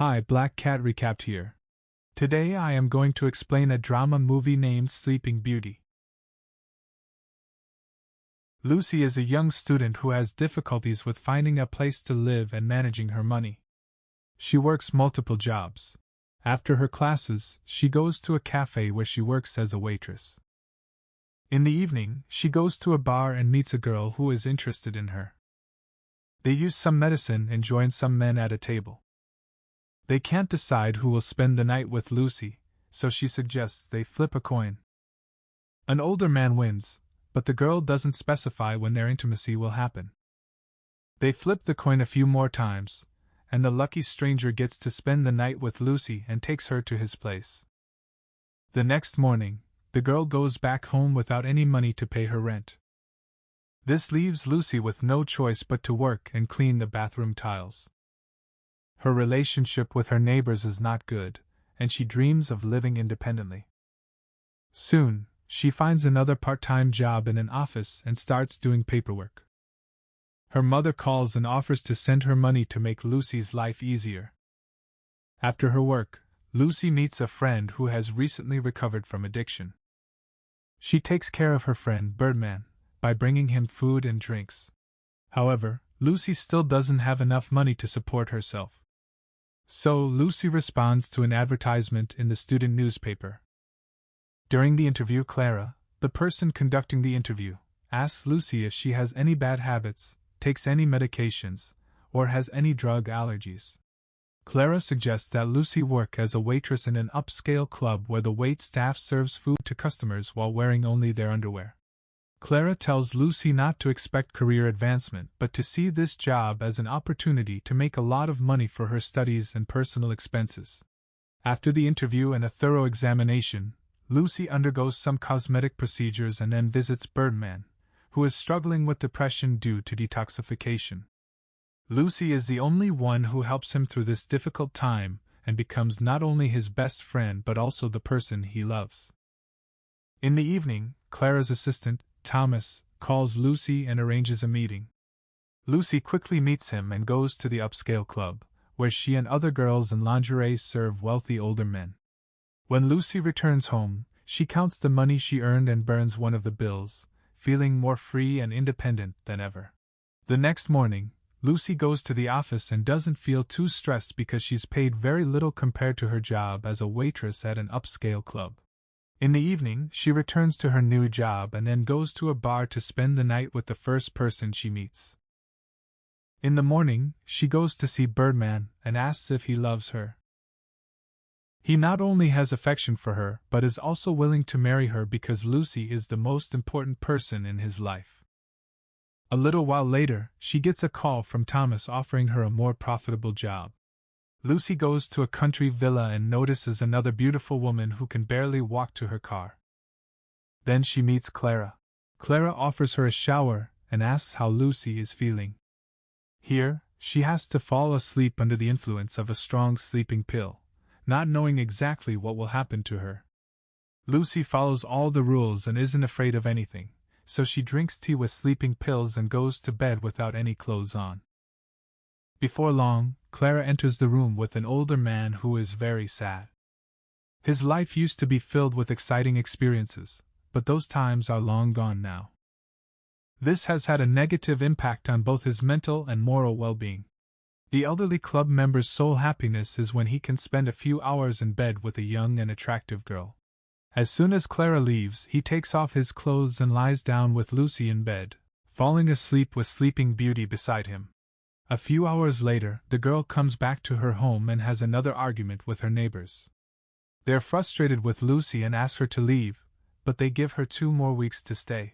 Hi, Black Cat Recapped here. Today I am going to explain a drama movie named Sleeping Beauty. Lucy is a young student who has difficulties with finding a place to live and managing her money. She works multiple jobs. After her classes, she goes to a cafe where she works as a waitress. In the evening, she goes to a bar and meets a girl who is interested in her. They use some medicine and join some men at a table. They can't decide who will spend the night with Lucy, so she suggests they flip a coin. An older man wins, but the girl doesn't specify when their intimacy will happen. They flip the coin a few more times, and the lucky stranger gets to spend the night with Lucy and takes her to his place. The next morning, the girl goes back home without any money to pay her rent. This leaves Lucy with no choice but to work and clean the bathroom tiles. Her relationship with her neighbors is not good, and she dreams of living independently. Soon, she finds another part-time job in an office and starts doing paperwork. Her mother calls and offers to send her money to make Lucy's life easier. After her work, Lucy meets a friend who has recently recovered from addiction. She takes care of her friend Birdman by bringing him food and drinks. However, Lucy still doesn't have enough money to support herself. So Lucy responds to an advertisement in the student newspaper. During the interview, Clara, the person conducting the interview, asks Lucy if she has any bad habits, takes any medications, or has any drug allergies. Clara suggests that Lucy work as a waitress in an upscale club where the wait staff serves food to customers while wearing only their underwear. Clara tells Lucy not to expect career advancement but to see this job as an opportunity to make a lot of money for her studies and personal expenses. After the interview and a thorough examination, Lucy undergoes some cosmetic procedures and then visits Birdman, who is struggling with depression due to detoxification. Lucy is the only one who helps him through this difficult time and becomes not only his best friend but also the person he loves. In the evening, Clara's assistant, Thomas, calls Lucy and arranges a meeting. Lucy quickly meets him and goes to the upscale club, where she and other girls in lingerie serve wealthy older men. When Lucy returns home, she counts the money she earned and burns one of the bills, feeling more free and independent than ever. The next morning, Lucy goes to the office and doesn't feel too stressed because she's paid very little compared to her job as a waitress at an upscale club. In the evening, she returns to her new job and then goes to a bar to spend the night with the first person she meets. In the morning, she goes to see Birdman and asks if he loves her. He not only has affection for her but is also willing to marry her because Lucy is the most important person in his life. A little while later, she gets a call from Thomas offering her a more profitable job. Lucy goes to a country villa and notices another beautiful woman who can barely walk to her car. Then she meets Clara. Clara offers her a shower and asks how Lucy is feeling. Here, she has to fall asleep under the influence of a strong sleeping pill, not knowing exactly what will happen to her. Lucy follows all the rules and isn't afraid of anything, so she drinks tea with sleeping pills and goes to bed without any clothes on. Before long, Clara enters the room with an older man who is very sad. His life used to be filled with exciting experiences, but those times are long gone now. This has had a negative impact on both his mental and moral well-being. The elderly club member's sole happiness is when he can spend a few hours in bed with a young and attractive girl. As soon as Clara leaves, he takes off his clothes and lies down with Lucy in bed, falling asleep with Sleeping Beauty beside him. A few hours later, the girl comes back to her home and has another argument with her neighbors. They're frustrated with Lucy and ask her to leave, but they give her 2 more weeks to stay.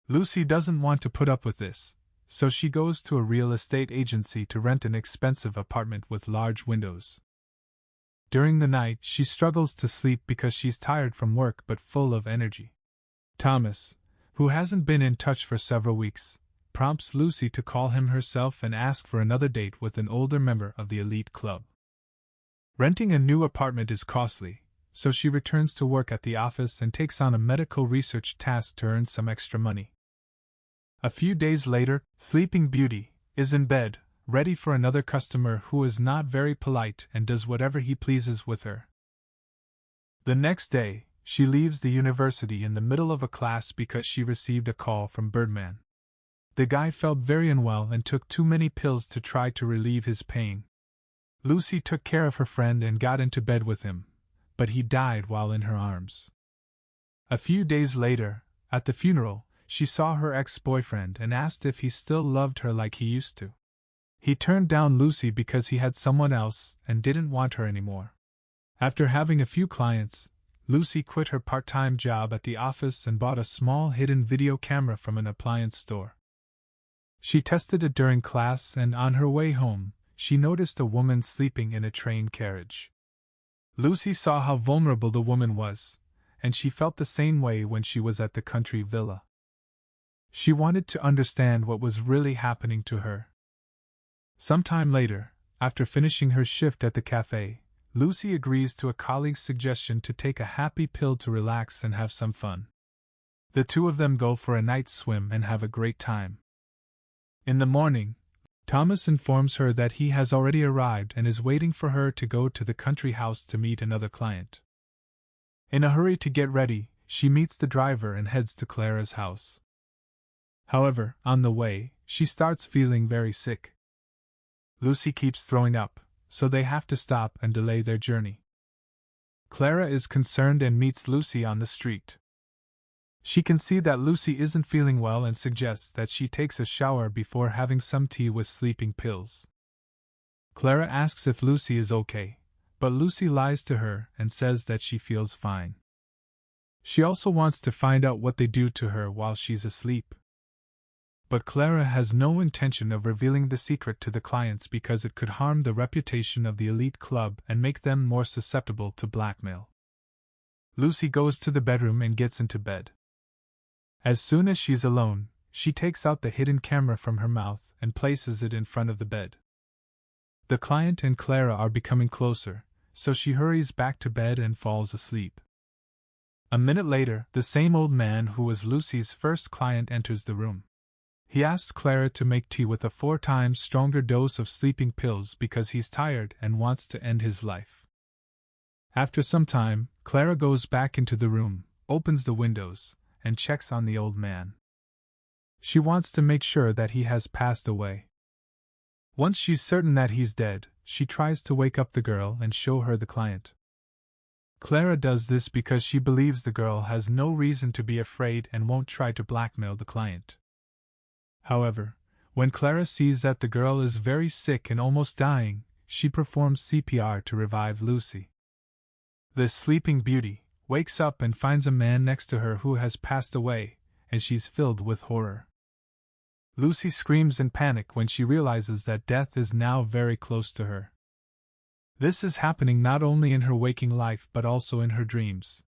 Lucy doesn't want to put up with this, so she goes to a real estate agency to rent an expensive apartment with large windows. During the night, she struggles to sleep because she's tired from work but full of energy. Thomas, who hasn't been in touch for several weeks, prompts Lucy to call him herself and ask for another date with an older member of the elite club. Renting a new apartment is costly, so she returns to work at the office and takes on a medical research task to earn some extra money. A few days later, Sleeping Beauty is in bed, ready for another customer who is not very polite and does whatever he pleases with her. The next day, she leaves the university in the middle of a class because she received a call from Birdman. The guy felt very unwell and took too many pills to try to relieve his pain. Lucy took care of her friend and got into bed with him, but he died while in her arms. A few days later, at the funeral, she saw her ex-boyfriend and asked if he still loved her like he used to. He turned down Lucy because he had someone else and didn't want her anymore. After having a few clients, Lucy quit her part-time job at the office and bought a small hidden video camera from an appliance store. She tested it during class, and on her way home, she noticed a woman sleeping in a train carriage. Lucy saw how vulnerable the woman was, and she felt the same way when she was at the country villa. She wanted to understand what was really happening to her. Sometime later, after finishing her shift at the cafe, Lucy agrees to a colleague's suggestion to take a happy pill to relax and have some fun. The two of them go for a night swim and have a great time. In the morning, Thomas informs her that he has already arrived and is waiting for her to go to the country house to meet another client. In a hurry to get ready, she meets the driver and heads to Clara's house. However, on the way, she starts feeling very sick. Lucy keeps throwing up, so they have to stop and delay their journey. Clara is concerned and meets Lucy on the street. She can see that Lucy isn't feeling well and suggests that she takes a shower before having some tea with sleeping pills. Clara asks if Lucy is okay, but Lucy lies to her and says that she feels fine. She also wants to find out what they do to her while she's asleep. But Clara has no intention of revealing the secret to the clients because it could harm the reputation of the elite club and make them more susceptible to blackmail. Lucy goes to the bedroom and gets into bed. As soon as she's alone, she takes out the hidden camera from her mouth and places it in front of the bed. The client and Clara are becoming closer, so she hurries back to bed and falls asleep. A minute later, the same old man who was Lucy's first client enters the room. He asks Clara to make tea with a 4 times stronger dose of sleeping pills because he's tired and wants to end his life. After some time, Clara goes back into the room, opens the windows, and checks on the old man. She wants to make sure that he has passed away. Once she's certain that he's dead, she tries to wake up the girl and show her the client. Clara does this because she believes the girl has no reason to be afraid and won't try to blackmail the client. However, when Clara sees that the girl is very sick and almost dying, she performs CPR to revive Lucy. The sleeping beauty wakes up and finds a man next to her who has passed away, and she's filled with horror. Lucy screams in panic when she realizes that death is now very close to her. This is happening not only in her waking life but also in her dreams.